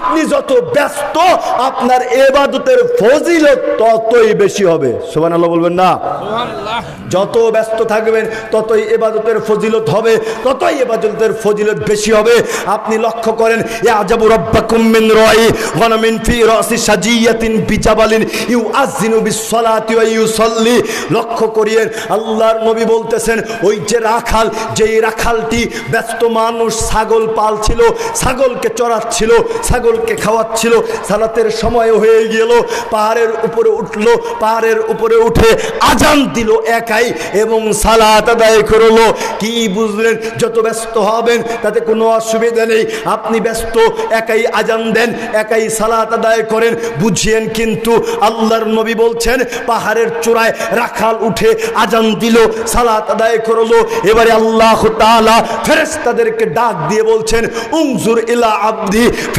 আপনি যত ব্যস্ত আপনার ইবাদতের ফজিলত ততই বেশি হবে। সুবহানাল্লাহ বলবেন না? যত ব্যস্ত থাকবেন ততই ইবাদতের ফজিলত হবে, ততই ইবাদতের ফজিলত বেশি হবে। আপনি লক্ষ্য করেন, ইয়াজাবু রাব্বাকুম মিন রাই গনামিন ফি রাসি সাজিয়াতিন বিজাবালিন ইউআযিনু বিসসালাতি ওয়া ইউসাল্লি। লক্ষ্য করিয়েন আল্লাহর নবী বলতেছেন, ওই যে রাখাল, যেই রাখালটি ব্যস্ত মানুষ ছাগল পালছিল, ছাগলকে চড়াচ্ছিল, ছাগলকে খাওয়াচ্ছিল, সালাতের সময় হয়ে গেল, পাহাড়ের উপরে উঠলো, পাহাড়ের উপরে উঠে আজান দিল একাই এবং সালাত আদায় করলো। কি বুঝলেন? যত ব্যস্ত হবেন তাতে কোনো অসুবিধা নেই। আপনি ব্যস্ত, একাই আজান দেন, একাই সালাত আদায় করেন, বুঝিয়েন। কিন্তু আল্লাহর নবী বলছেন, পাহাড়ের চূড়ায় রাখাল উঠে আজান দিল, সালাত আদায় করলো। এবারে আল্লাহ তাআলা ফেরেশতাদেরকে ডাক দিয়ে বলছেন, উনজুর ইলা আবদি